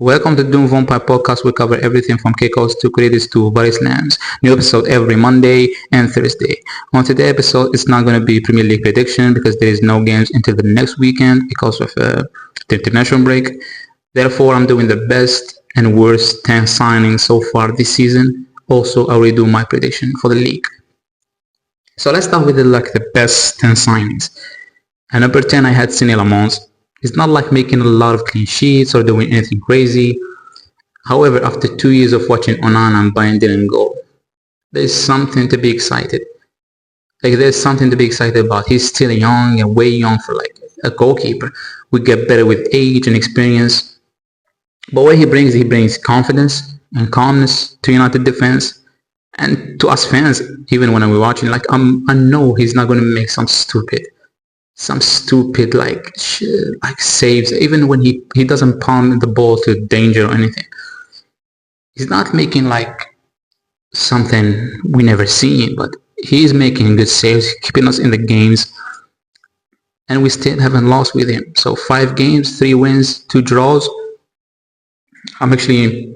Welcome to Dune Vulpine podcast. We cover everything from kickouts to credits to various lands. New episode every Monday and Thursday. On today's episode, it's not going to be Premier League prediction because there is no games until the next weekend because of the international break. Therefore, I'm doing the best and worst 10 signings so far this season. Also, I will do my prediction for the league. So let's start with the best 10 signings. At number 10, I had Sidney Lamont. He's not like making a lot of clean sheets or doing anything crazy. However, after 2 years of watching Onana and Bayern didn't go, there's something to be excited. There's something to be excited about. He's still young and way young for a goalkeeper. We get better with age and experience. But what he brings confidence and calmness to United defense and to us fans. Even when we're watching, I know he's not going to make some stupid saves, even when he doesn't pound the ball to danger or anything. He's not making something we never seen, but he's making good saves, keeping us in the games, and we still haven't lost with him. So 5 games, 3 wins, 2 draws. I'm actually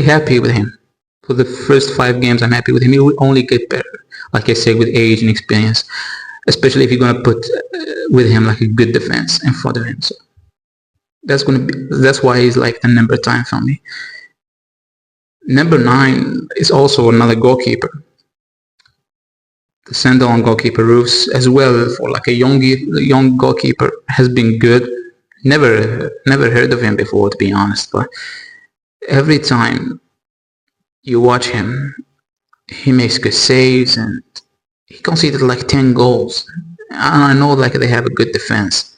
happy with him. For the first 5 games, I'm happy with him. He will only get better, like I said, with age and experience. Especially if you're gonna put with him a good defense in front of him. So that's why he's the number 10 for me. Number 9 is also another goalkeeper. The Sunderland goalkeeper Roofs as well, for a young goalkeeper, has been good. Never heard of him before, to be honest, but every time you watch him, he makes good saves and he conceded 10 goals. I know they have a good defense.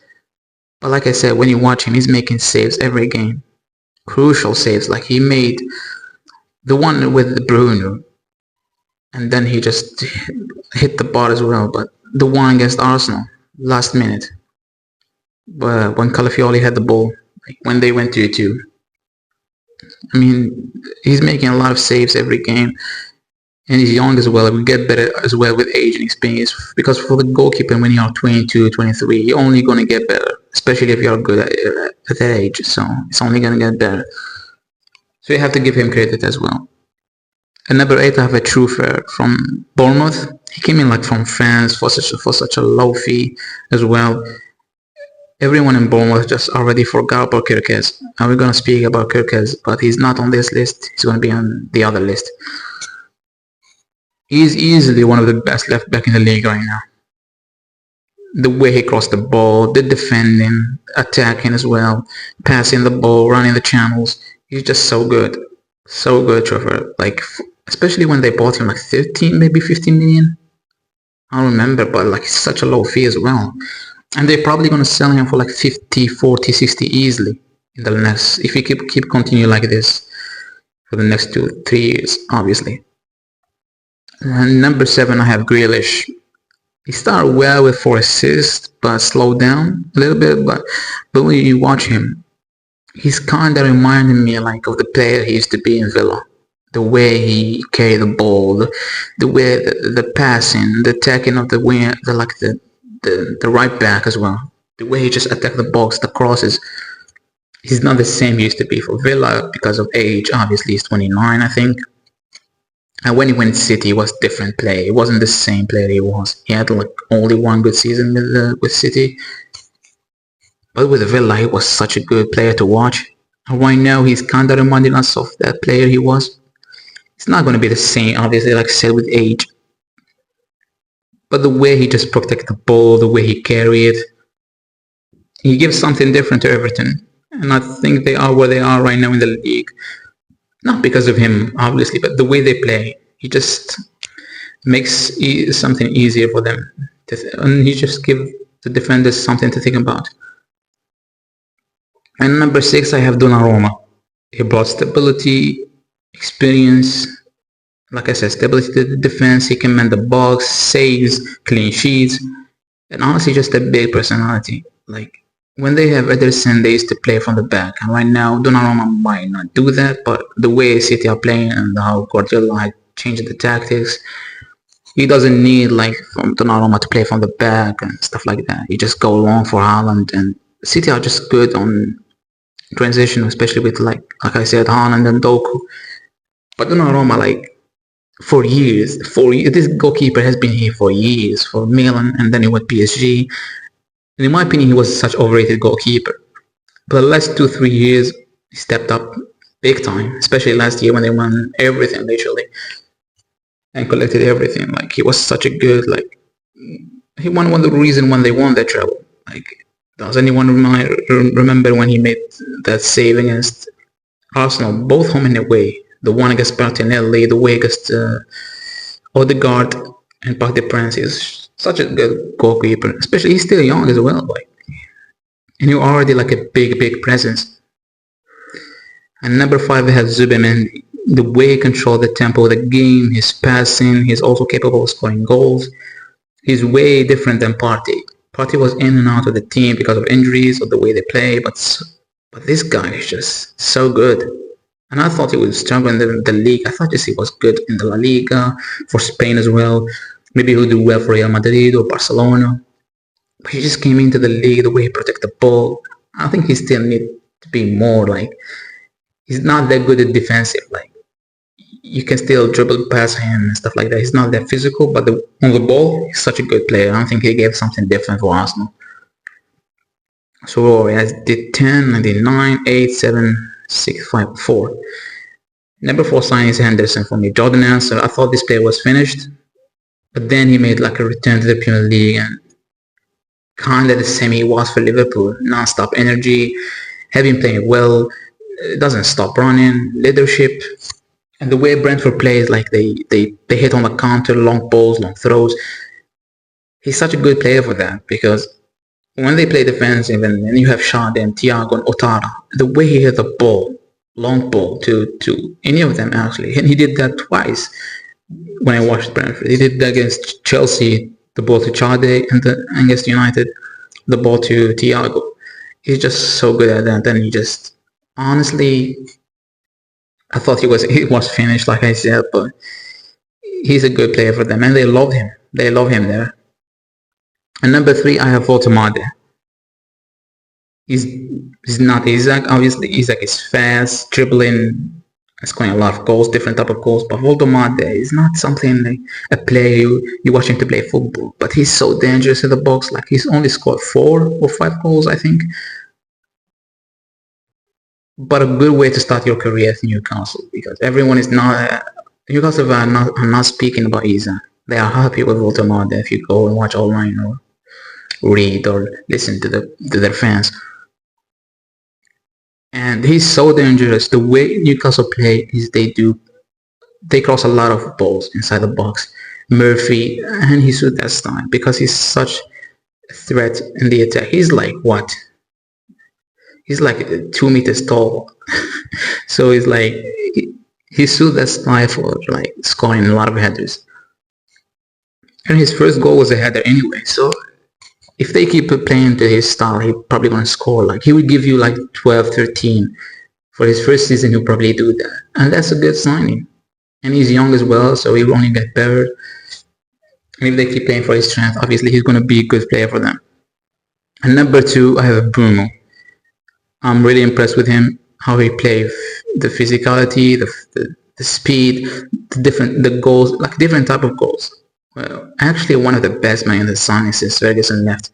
But like I said, when you watch him, he's making saves every game. Crucial saves. He made the one with Bruno. And then he just hit the bar as well. But the one against Arsenal, last minute. But when Calafiori had the ball, when they went 2-2. I mean, he's making a lot of saves every game. And he's young as well. We get better as well with age and experience. Because for the goalkeeper, when you're 22, 23, you're only going to get better. Especially if you're good at that age. So it's only going to get better. So you have to give him credit as well. At number 8, I have a Trufer from Bournemouth. He came in from France for such a low fee as well. Everyone in Bournemouth just already forgot about Kirkes. And we're going to speak about Kirkes, but he's not on this list. He's going to be on the other list. He's easily one of the best left back in the league right now. The way he crossed the ball, the defending, attacking as well, passing the ball, running the channels. He's just so good. So good, Trevor. Especially when they bought him 13, maybe 15 million. I don't remember, but such a low fee as well. And they're probably going to sell him for 50, 40, 60 easily in the next, if he keep continue like this for the next 2-3 years, obviously. And number 7, I have Grealish. He started well with 4 assists, but slowed down a little bit. But when you watch him, he's kind of reminding me of the player he used to be in Villa. The way he carried the ball, the way the passing, the attacking of the wing, the right back as well. The way he just attacked the box, the crosses. He's not the same he used to be for Villa because of age. Obviously, he's 29, I think. And when he went to City, it was different play. It wasn't the same player he was. He had only one good season with City. But with Villa, he was such a good player to watch. And right now, he's kind of reminding us of that player he was. It's not going to be the same, obviously, like I said, with age. But the way he just protected the ball, the way he carried it, he gives something different to Everton. And I think they are where they are right now in the league. Not because of him, obviously, but the way they play. He just makes something easier for them. And he just gives the defenders something to think about. And number 6, I have Donnarumma. He brought stability, experience. Like I said, stability to the defense. He can man the box, saves, clean sheets. And honestly, just a big personality. When they have Ederson, they used to play from the back. And right now, Donnarumma might not do that, but the way City are playing and how Guardiola changed the tactics, he doesn't need from Donnarumma to play from the back and stuff like that. He just go long for Haaland, and City are just good on transition, especially with like I said, Haaland and Doku. But Donnarumma, like for years, this goalkeeper has been here for years for Milan, and then he went PSG. And in my opinion, he was such overrated goalkeeper. But the last 2 3 years, he stepped up big time, especially last year when they won everything literally and collected everything. Like he was such a good like he won one of the reason when they won that treble. Like does anyone remember when he made that save against Arsenal, both home and away? The one against Martinelli, the way against Odegaard and Parc des Princes is such a good goalkeeper. Especially he's still young as well, like, and you're already like a big presence. And number 5 we have Zubemendi. The way he controls the tempo of the game, his passing, he's also capable of scoring goals. He's way different than Partey. Partey was in and out of the team because of injuries or the way they play, but this guy is just so good. And I thought he would struggle in the league. I thought he was good in the La Liga, for Spain as well. Maybe he would do well for Real Madrid or Barcelona. But he just came into the league, the way he protects the ball. I think he still needs to be more like, he's not that good at defensive. Like, you can still dribble past him and stuff like that. He's not that physical, but on the ball, he's such a good player. I don't think he gave something different for Arsenal. So I did 10, I did 9, 8, 7, 6, 5, 4. Number 4 signing is Henderson for me. Jordan Answer, I thought this player was finished, but then he made like a return to the Premier League and kind of the same he was for Liverpool. Non-stop energy, have been playing well, doesn't stop running, leadership. And the way Brentford plays, like they hit on the counter, long balls, long throws. He's such a good player for that because when they play defensive and you have Shade and Thiago and Otara, the way he hit the ball, long ball to any of them actually, and he did that twice when I watched Brentford. He did that against Chelsea, the ball to Shade, and against United, the ball to Thiago. He's just so good at that, and he just honestly. I thought he was finished, like I said, but he's a good player for them, and they love him. They love him there. And number 3, I have Voltemade. He's not Isaac. Obviously, Isaac is fast, dribbling, scoring a lot of goals, different type of goals. But Voltemade is not something like a player you watch him to play football. But he's so dangerous in the box. Like he's only scored 4 or 5 goals, I think. But a good way to start your career at Newcastle because everyone is not Newcastle are not speaking about Isa. They are happy with Voltemade if you go and watch online or read or listen to their fans. And he's so dangerous. The way Newcastle play is they cross a lot of balls inside the box. Murphy and he suits that style because he's such a threat in the attack. He's like what? He's like 2 meters tall. So he's like, he suits that style for like scoring a lot of headers. And his first goal was a header anyway. So if they keep playing to his style, he's probably going to score. Like he would give you like 12, 13. For his first season, he'll probably do that. And that's a good signing. And he's young as well, so he will only get better. And if they keep playing for his strength, obviously he's going to be a good player for them. And number 2, I have Bruno. I'm really impressed with him, how he plays, the physicality, the speed, the goals, like different type of goals. Well, actually one of the best men in the sun since Ferguson left.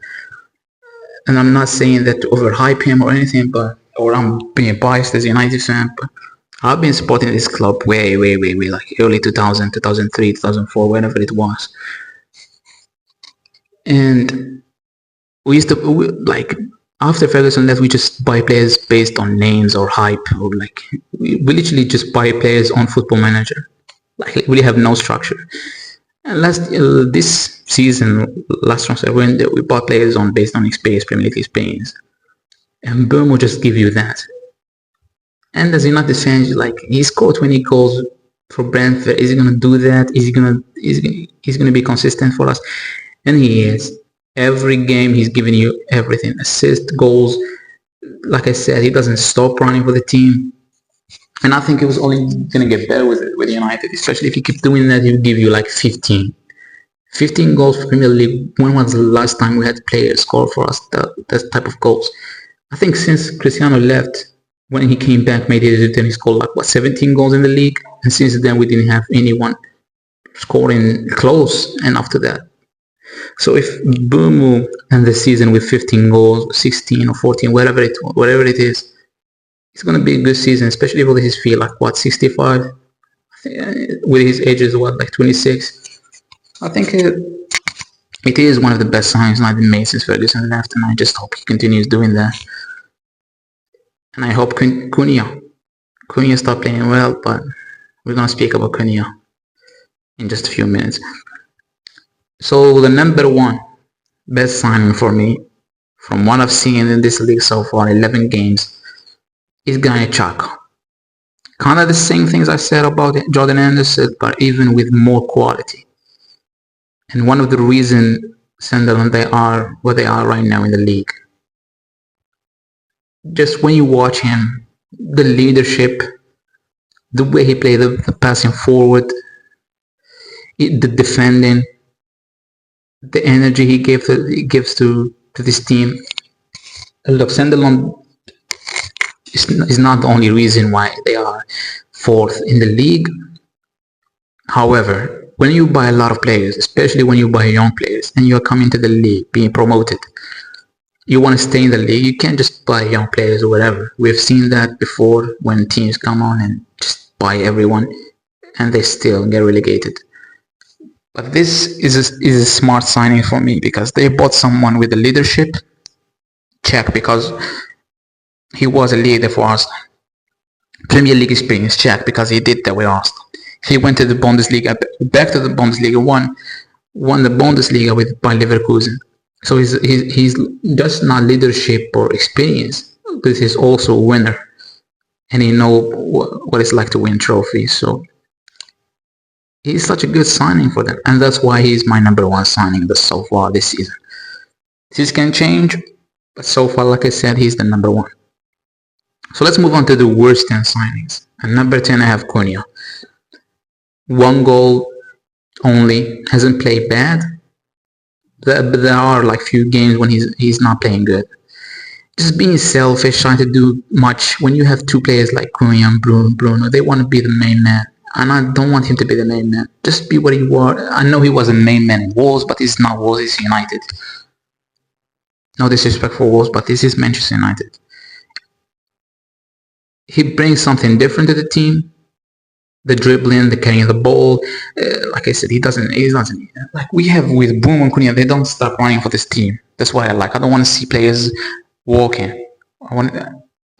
And I'm not saying that to overhype him or anything, or I'm being biased as a United fan, but I've been supporting this club way, like early 2000, 2003, 2004, whenever it was. And we used to, like, after Ferguson left, we just buy players based on names or hype, or like we literally just buy players on Football Manager. Like we really have no structure. And this season, last transfer window, we bought players based on experience, Premier League experience, and Boom will just give you that. And as United fans, like he scored 20 goals for Brentford. Is he gonna do that? Is he gonna be consistent for us? And he is. Every game he's giving you everything. Assist, goals. Like I said, he doesn't stop running for the team. And I think it was only going to get better with United. Especially if he keeps doing that, he'll give you like 15. 15 goals for Premier League. When was the last time we had players score for us that type of goals? I think since Cristiano left, When he came back, made his return, he scored like 17 goals in the league, and since then we didn't have anyone scoring close. And after that, so if Bumu ends the season with 15 goals, 16 or 14, whatever it is, it's gonna be a good season, especially with his fee, like 65, with his age is like 26. I think it is one of the best signings I've made since Ferguson left, and I just hope he continues doing that. And I hope Cunha stopped playing well, but we're gonna speak about Cunha in just a few minutes. So the number one best signing for me, from what I've seen in this league so far, 11 games, is Granit Xhaka. Kind of the same things I said about Jordan Anderson, but even with more quality. And one of the reasons Sunderland they are where they are right now in the league. Just when you watch him, the leadership, the way he played the passing forward, the defending, the energy he gives to this team. Look, Sunderland is not the only reason why they are fourth in the league. However, when you buy a lot of players, especially when you buy young players, and you are coming to the league, being promoted, you want to stay in the league, you can't just buy young players or whatever. We've seen that before when teams come on and just buy everyone, and they still get relegated. But this is a smart signing for me because they bought someone with the leadership. Check, because he was a leader for Arsenal. Premier League experience, check, because he did that with Arsenal. He went to the Bundesliga, back to the Bundesliga, won the Bundesliga by Leverkusen. So he's just not leadership or experience, but he's also a winner, and he knows what it's like to win trophies. So he's such a good signing for them, and that's why he's my number one signing so far this season. This can change, but so far, like I said, he's the number one. So let's move on to the worst 10 signings. And number 10, I have Cunha. 1 goal only, hasn't played bad. There are like few games when he's not playing good. Just being selfish, trying to do much. When you have two players like Cunha and Bruno, they want to be the main man. And I don't want him to be the main man. Just be what he was. I know he was a main man in Wolves, but he's not Wolves, he's United. No disrespect for Wolves, but this is Manchester United. He brings something different to the team. The dribbling, the carrying the ball. Like I said, he doesn't. Like we have with Boom and Cunha, they don't stop running for this team. That's what I like. I don't want to see players walking. I want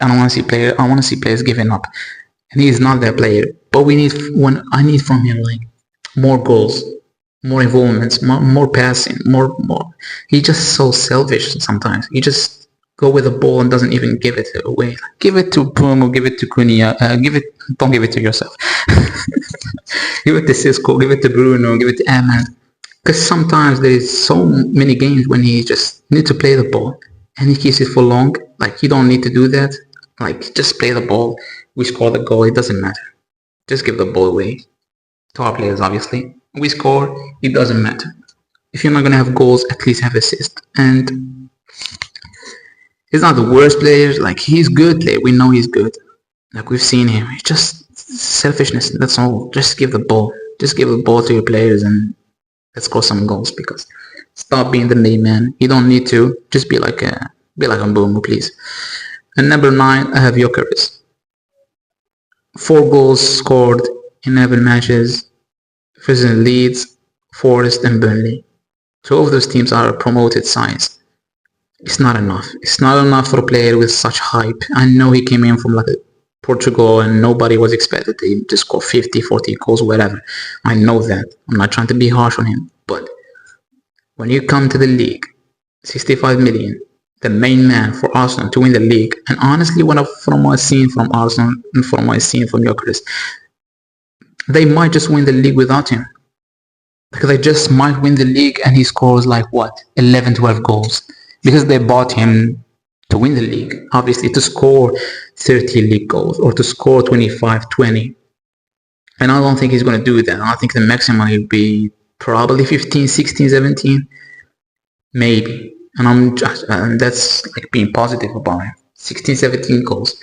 to see players giving up. And he's not that player. But I need from him like more goals, more involvements, more passing, more. He's just so selfish sometimes. He just go with the ball and doesn't even give it away. Give it to Boom or give it to Cunha. Don't give it to yourself. Give it to Cisco, give it to Bruno, give it to Ahmed. Because sometimes there's so many games when he just need to play the ball and he keeps it for long. Like you don't need to do that. Like just play the ball. We score the goal. It doesn't matter. Just give the ball away to our players. Obviously, we score. It doesn't matter. If you're not gonna have goals, at least have assists. And he's not the worst player. Like he's good player. We know he's good. Like we've seen him. It's just selfishness. That's all. Just give the ball. Just give the ball to your players and let's score some goals. Because stop being the main man. You don't need to. Just be like a Mbeumo, please. And number 9, I have Gyökeres. 4 goals scored in 11 matches versus Leeds, Forest, and Burnley. 2 of those teams are promoted sides. It's not enough. It's not enough for a player with such hype. I know he came in from like Portugal and nobody was expected him to score 50, 40 goals, whatever. I know that. I'm not trying to be harsh on him. But when you come to the league, 65 million, the main man for Arsenal to win the league, and honestly, from what I've seen from Arsenal and from what I've seen from Gyökeres, they might just win the league without him. Because they just might win the league and he scores like 11, 12 goals. Because they bought him to win the league. Obviously, to score 30 league goals or to score 25, 20. And I don't think he's going to do that. I think the maximum will be probably 15, 16, 17. Maybe. And that's like being positive about him. 16, 17 goals.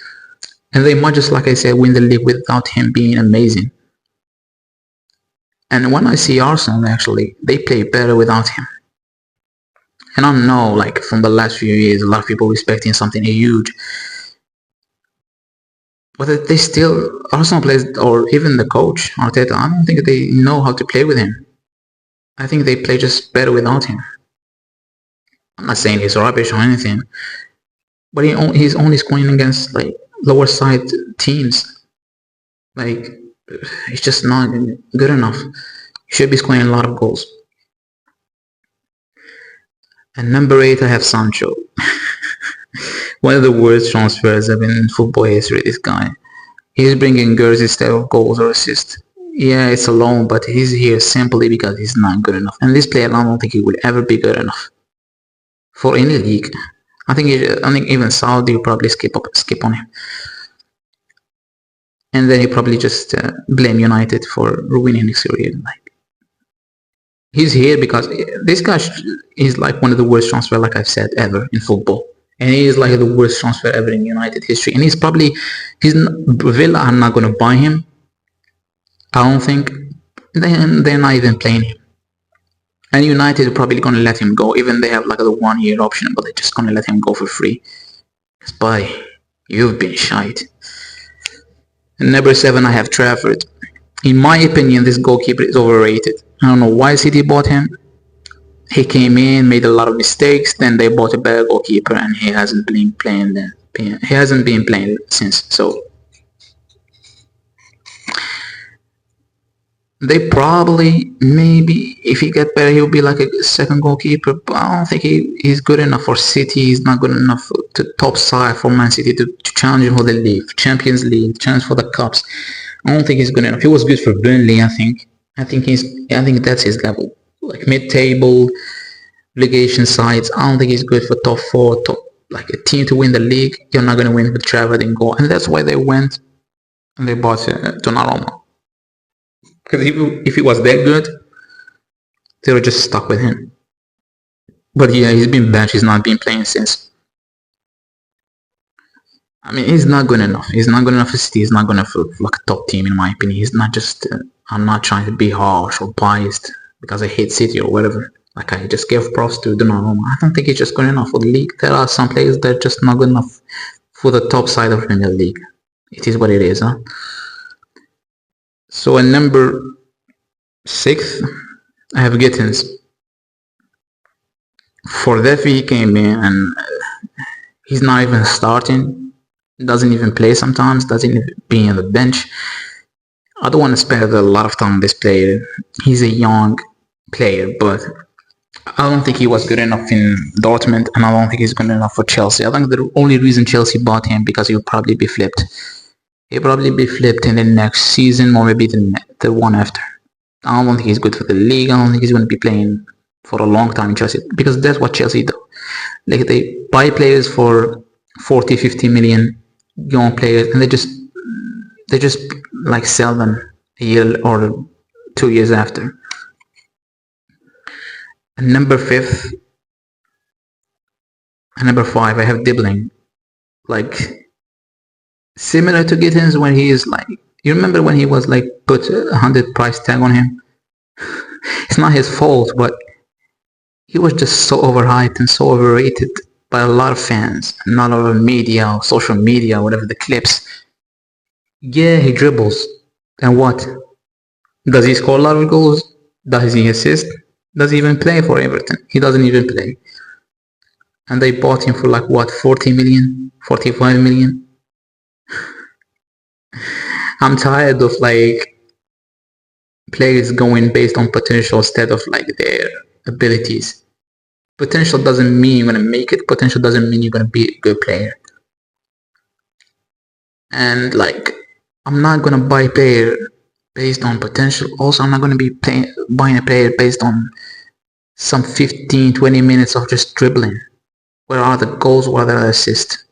And they might just, like I said, win the league without him being amazing. And when I see Arsenal, actually, they play better without him. And I know, like, from the last few years, a lot of people expecting something huge. But they still, Arsenal players, or even the coach, Arteta, I don't think they know how to play with him. I think they play just better without him. I'm not saying he's rubbish or anything, but he's only scoring against, like, lower side teams. Like, it's just not good enough. He should be scoring a lot of goals. And number 8, I have Sancho. One of the worst transfers ever in football history, this guy. He's bringing girls instead of goals or assists. Yeah, it's a loan, but he's here simply because he's not good enough. And this player, I don't think he will ever be good enough for any league. I think even Saudi will probably skip on him. And then he probably just blame United for ruining his career. Like, he's here because this guy is like one of the worst transfers, like I've said, ever in football. And he is like the worst transfer ever in United history. And Villa are not going to buy him. I don't think. They're not even playing him. And United are probably going to let him go. Even they have like a 1-year option, but they're just going to let him go for free. Spy, you've been shite. And number 7, I have Trafford. In my opinion, this goalkeeper is overrated. I don't know why City bought him. He came in, made a lot of mistakes, then they bought a better goalkeeper, and he hasn't been playing. He hasn't been playing since. So they probably, maybe, if he get better, he'll be like a second goalkeeper. But I don't think he's good enough for City. He's not good enough to top side for Man City to challenge him for the league, Champions League, challenge for the cups. I don't think he's good enough. He was good for Burnley, I think. I think that's his level. Like mid-table relegation sides. I don't think he's good for top 4, like a team to win the league. You're not going to win with Trafford and goal, and that's why they went and they bought Donnarumma. Because if he was that good, they were just stuck with him. But yeah, he's been benched. He's not been playing since. I mean, he's not good enough. He's not good enough for City. He's not good enough for like a top team, in my opinion. He's not just. I'm not trying to be harsh or biased because I hate City or whatever. Like, I just gave props to Donnarumma. I don't think he's just good enough for the league. There are some players that are just not good enough for the top side of Premier League. It is what it is, huh? So in number 6, I have Gittins. For that, he came in and he's not even starting. Doesn't even play sometimes. Doesn't even be on the bench. I don't want to spend a lot of time on this player. He's a young player, but I don't think he was good enough in Dortmund, and I don't think he's good enough for Chelsea. I think the only reason Chelsea bought him because he'll probably be flipped. He'll probably be flipped in the next season, or maybe the one after. I don't think he's good for the league. I don't think he's going to be playing for a long time in Chelsea, because that's what Chelsea do. Like, they buy players for 40, 50 million, young players, and they just like sell them a year or 2 years after. And number 5, I have Dibbling. Like, similar to Gittins when he is like, you remember when he was like put 100 price tag on him? It's not his fault, but he was just so overhyped and so overrated by a lot of fans, and a lot of media, or social media, whatever the clips. Yeah, he dribbles. And what? Does he score a lot of goals? Does he assist? Does he even play for Everton? He doesn't even play. And they bought him for like what, 40 million? 45 million? I'm tired of like players going based on potential instead of like their abilities. Potential doesn't mean you're going to make it. Potential doesn't mean you're going to be a good player. And like, I'm not going to buy a player based on potential. Also, I'm not going to be buying a player based on some 15, 20 minutes of just dribbling. Where are the goals? Where are the assists?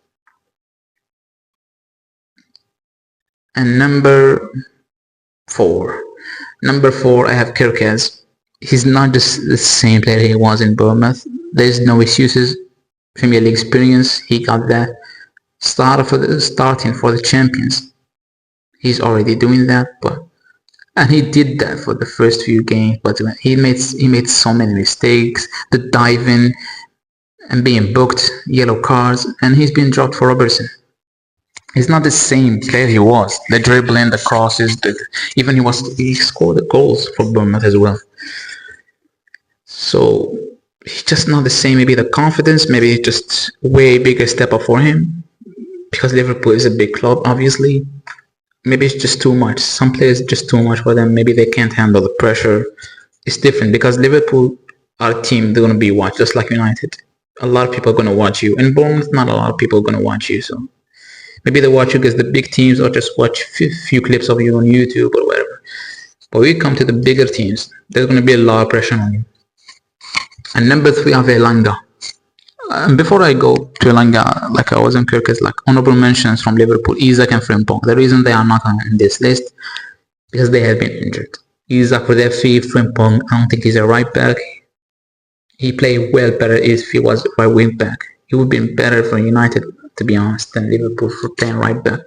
And number 4, I have Kirkaz. He's not just the same player he was in Bournemouth. There's no excuses. Premier League experience, he got that. starting for the champions. He's already doing that, and he did that for the first few games, but he made so many mistakes, the diving and being booked, yellow cards, and he's been dropped for Robertson. He's not the same player he was. The dribbling, the crosses, even he scored the goals for Bournemouth as well. So he's just not the same. Maybe the confidence, maybe just way bigger step up for him because Liverpool is a big club, obviously. Maybe it's just too much. Some players just too much for them. Maybe they can't handle the pressure. It's different because Liverpool are a team they're gonna be watched just like United. A lot of people are gonna watch you, and Bournemouth, not a lot of people are gonna watch you. So maybe they watch you because the big teams or just watch few clips of you on YouTube or whatever. But when you come to the bigger teams, there's gonna be a lot of pressure on you. And number 3, I have Elanga. Before I go to Elanga, like I was in Kirkus, like honorable mentions from Liverpool, Isak and Frimpong. The reason they are not on this list because they have been injured. Isak with FC, Frimpong, I don't think he's a right back. He played well better if he was right wing back. He would have been better for United, to be honest, than Liverpool for playing right back.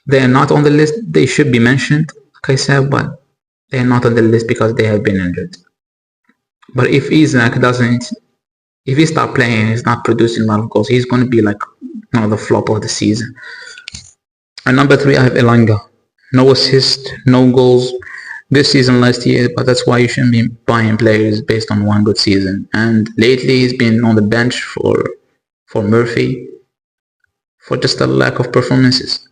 They are not on the list. They should be mentioned, like I said, but they are not on the list because they have been injured. But if he start playing, he's not producing a lot of goals, he's going to be like one of the flop of the season. And number 3, I have Elanga. No assist, no goals this season, last year, but that's why you shouldn't be buying players based on one good season. And lately he's been on the bench for Murphy for just a lack of performances.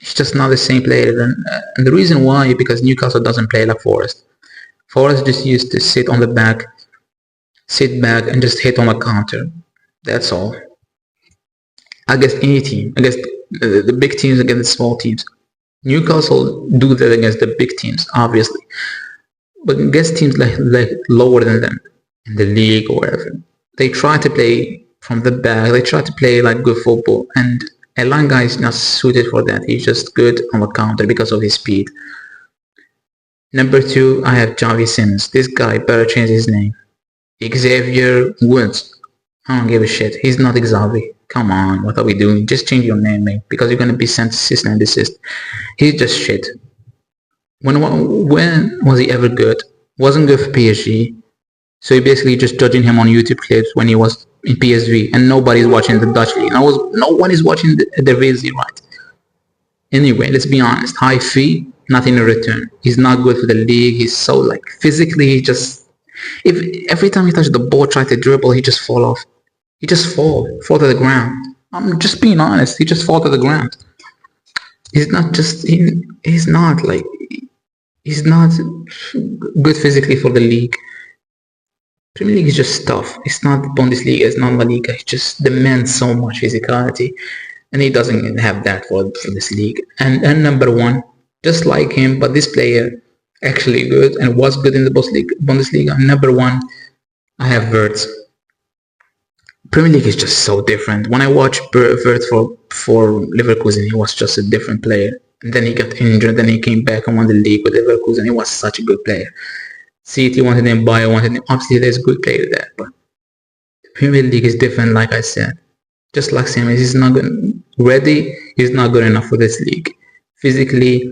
He's just not the same player. And the reason why, because Newcastle doesn't play like Forest. Forest just used to sit back and just hit on a counter. That's all. Against any team, against the big teams, against the small teams. Newcastle do that against the big teams, obviously. But against teams like lower than them in the league or wherever, they try to play from the back. They try to play like good football. And Elanga is not suited for that. He's just good on the counter because of his speed. Number 2, I have Javi Simmons. This guy better change his name. Xavier Woods. I don't give a shit. He's not Xavi. Come on, what are we doing? Just change your name, mate, because you're gonna be sent assist and desist. He's just shit. When was he ever good? Wasn't good for PSG. So you're basically just judging him on YouTube clips when he was in PSV, and nobody's watching the Dutch league. No one is watching the Eredivisie, right? Anyway, let's be honest. High fee, nothing in return. He's not good for the league. He's so like physically, he just every time he touches the ball, try to dribble, he just fall off. He just fall to the ground. I'm just being honest. He just fall to the ground. He's not good physically for the league. Premier League is just tough. It's not Bundesliga. It's not La Liga. It just demands so much physicality, and he doesn't have that for this league. And number 1, just like him, but this player actually good and was good in the Bundesliga. Number 1, I have Wirtz. Premier League is just so different. When I watched Wirtz for Leverkusen, he was just a different player. And then he got injured, then he came back and won the league with Leverkusen. He was such a good player. City wanted him, Bayern wanted him. Obviously, there's good players there, but the Premier League is different, like I said. Just like Simmons, he's not good. Ready, he's not good enough for this league. Physically,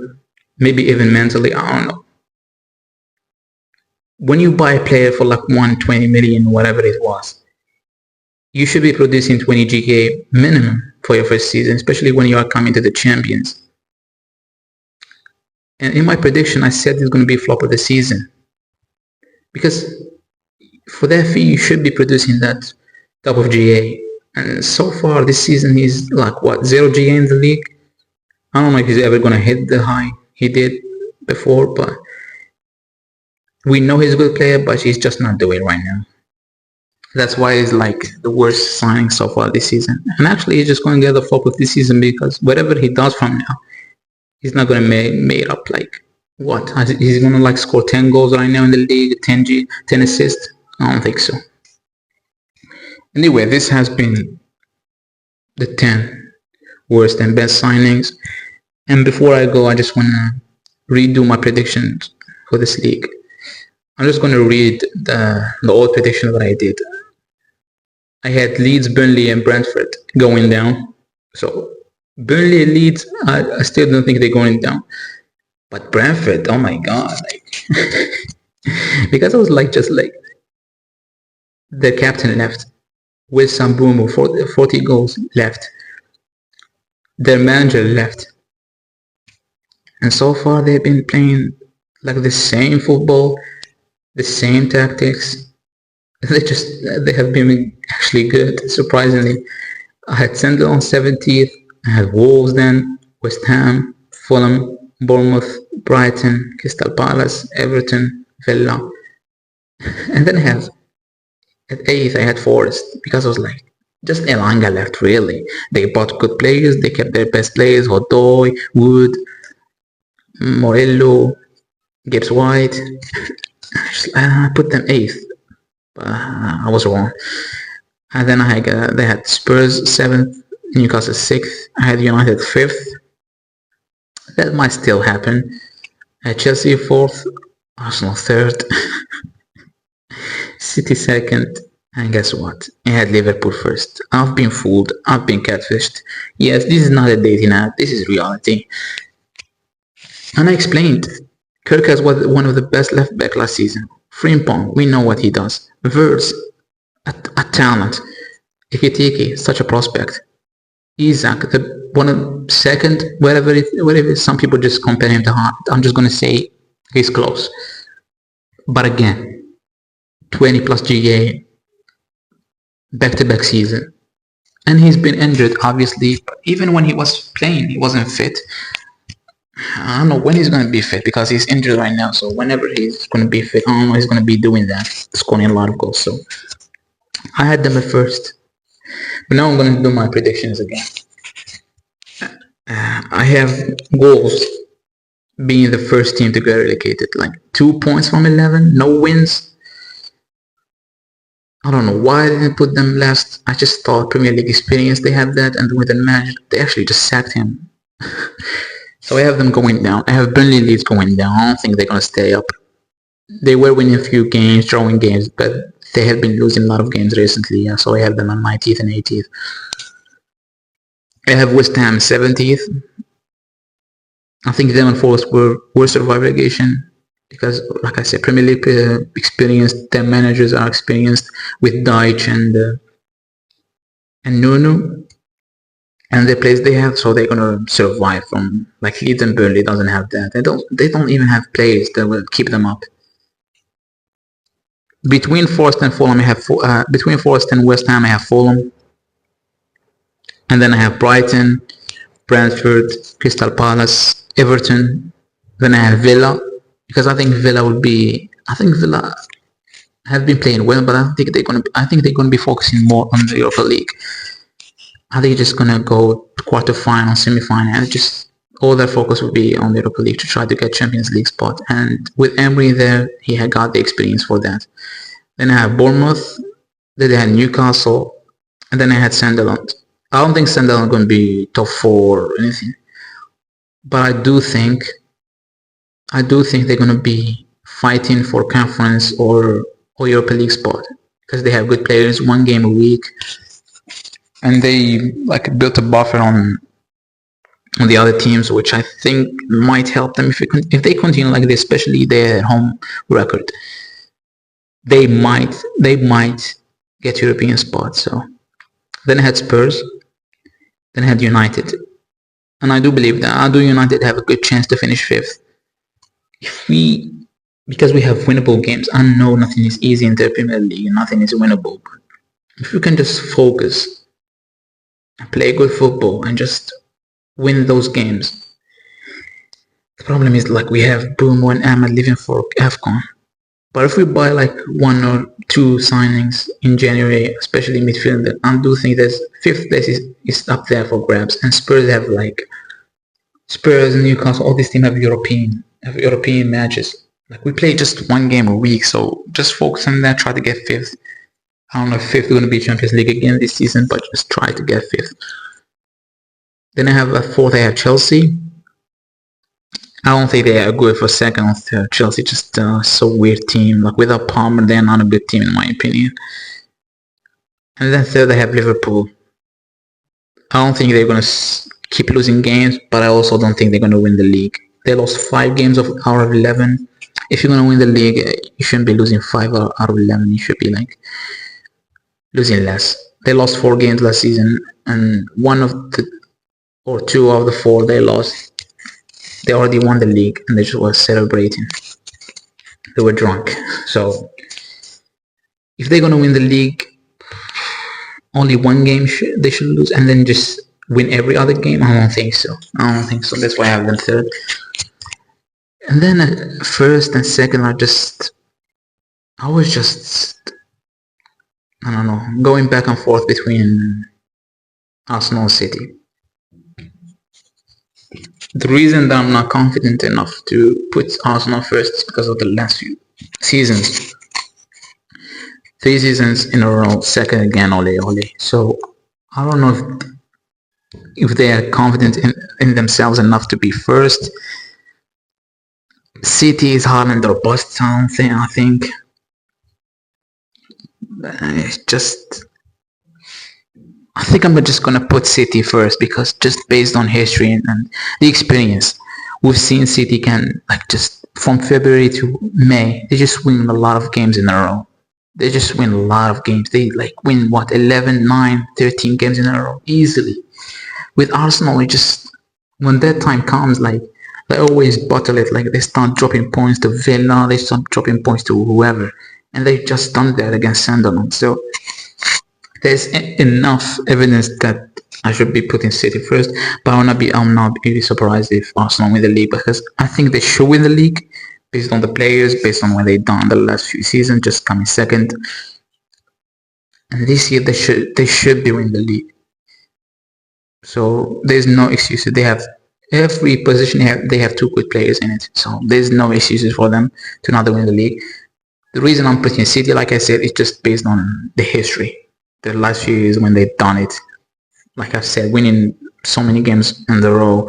maybe even mentally, I don't know. When you buy a player for like 120 million, whatever it was, you should be producing 20 GK minimum for your first season, especially when you are coming to the champions. And in my prediction, I said he's going to be flop of the season. Because for that fee, you should be producing that type of GA. And so far this season, he's like, 0 GA in the league? I don't know if he's ever going to hit the high he did before, but we know he's a good player, but he's just not doing it right now. That's why he's like the worst signing so far this season. And actually, he's just going to get the flop of this season because whatever he does from now, he's not going to make it up. Like, what? He's going to like score 10 goals right now in the league, 10 assists? I don't think so. Anyway, this has been the 10 worst and best signings. And before I go, I just want to redo my predictions for this league. I'm just going to read the old prediction that I did. I had Leeds, Burnley and Brentford going down. So Burnley leads. I still don't think they're going down. But Brentford, oh my god, like because I was like just like the captain left with some boom of 40 goals left. Their manager left, and so far they've been playing like the same football, the same tactics. They have been actually good, surprisingly. I had Sunderland on 70th. I had Wolves then, West Ham, Fulham, Bournemouth, Brighton, Crystal Palace, Everton, Villa. And then I have at 8th I had Forest because I was like, just Elanga left really. They bought good players, they kept their best players, Hodoy, Wood, Morello, Gibbs White. I put them 8th, but I was wrong. And then they had Spurs 7th, Newcastle 6th, I had United 5th. That might still happen. Chelsea 4th, Arsenal 3rd, City 2nd, and guess what? I had Liverpool 1st. I've been fooled. I've been catfished. Yes, this is not a dating app. This is reality. And I explained. Kirk was one of the best left back last season. Frimpong, we know what he does. Verts, a talent. Ikitiki, such a prospect. Isaac, the one of second, whatever some people just compare him to Hart. I'm just gonna say he's close. But again, 20 plus GA, back-to-back season. And he's been injured, obviously. But even when he was playing, he wasn't fit. I don't know when he's going to be fit because he's injured right now. So whenever he's going to be fit, I don't know he's going to be doing that, scoring a lot of goals. So I had them at first. But now I'm going to do my predictions again. I have Wolves being the first team to get relegated. Like 2 points from 11, no wins. I don't know why I didn't put them last. I just thought Premier League experience, they have that. And with the manager, they actually just sacked him. So I have them going down. I have Burnley Leeds going down. I don't think they're going to stay up. They were winning a few games, drawing games, but they have been losing a lot of games recently. Yeah, so I have them on 19th and 18th. I have West Ham 70th. I think them and Forest will survive relegation because, like I said, Premier League experienced, their managers are experienced with Deitch and Nuno. And the players they have, so they're gonna survive from like Leeds and Burnley doesn't have that. They don't even have players that will keep them up. Between Forest and Fulham, I have between Forest and West Ham, I have Fulham, and then I have Brighton, Brentford, Crystal Palace, Everton. Then I have Villa because I think Villa will be. I think Villa have been playing well, but I think they're gonna be focusing more on the Europa League. Are they just gonna go quarterfinal, semi-final, and just all their focus will be on the Europa League to try to get Champions League spot? And with Emery there, he had got the experience for that. Then I have Bournemouth, then I had Newcastle, and then I had Sunderland. I don't think Sunderland is gonna be top 4 or anything, but I do think they're gonna be fighting for conference or Europa League spot because they have good players, 1 game a week. And they like built a buffer on the other teams, which I think might help them if they continue like this, especially their home record. They might get European spots. So then I had Spurs, then I had United, and I do believe that United have a good chance to finish 5th. Because we have winnable games. I know nothing is easy in the Premier League, nothing is winnable. But if we can just focus, play good football and just win those games. The problem is like we have Brumo and Ahmed leaving for AFCON. But if we buy like 1 or 2 signings in January, especially midfield, I do think that 5th place is up there for grabs. And Spurs have like Spurs and Newcastle, all these teams have European matches. Like we play just 1 game a week, so just focus on that, try to get 5th. I don't know if 5th is going to be Champions League again this season, but just try to get 5th. Then I have a 4th, I have Chelsea. I don't think they are good for 2nd or 3rd. Chelsea just so weird team. Like without Palmer, they're not a good team in my opinion. And then 3rd, I have Liverpool. I don't think they're gonna keep losing games, but I also don't think they're gonna win the league. They lost 5 games out of 11. If you're gonna win the league, you shouldn't be losing 5 out of 11. You should be like losing less. They lost 4 games last season, and one of the or two of the four they lost, they already won the league, and they just were celebrating. They were drunk. So if they're gonna win the league, only one game they should lose, and then just win every other game. I don't think so. That's why I have them third. And then first and second, I was just, I don't know, going back and forth between Arsenal and City. The reason that I'm not confident enough to put Arsenal first is because of the last few seasons. 3 seasons in a row, second again, ole. So I don't know if they are confident in themselves enough to be first. City is Haaland or bust, I think. I think I'm just gonna put City first, because just based on history and the experience, we've seen City can, like, just from February to May, they just win a lot of games in a row. They just win a lot of games. They like win 11, 9, 13 games in a row easily. With Arsenal, it just, when that time comes, like, they always bottle it. Like, they start dropping points to Villa, they start dropping points to whoever, and they've just done that against Sunderland. So there's enough evidence that I should be putting City first, but I'm not really surprised if Arsenal win the league, because I think they should win the league based on the players, based on what they've done the last few seasons, just coming second. And this year they should be winning the league. So there's no excuses. They have every position. They have 2 good players in it. So there's no excuses for them to not win the league. The reason I'm putting City, like I said, is just based on the history. The last few years when they've done it, like I said, winning so many games in a row.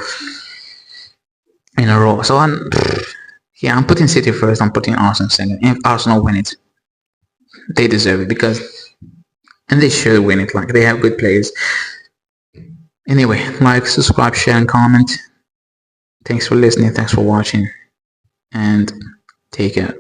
So I'm putting City first. I'm putting Arsenal second. If Arsenal win it, they deserve it, and they should win it. Like, they have good players. Anyway, like, subscribe, share, and comment. Thanks for listening. Thanks for watching, and take care.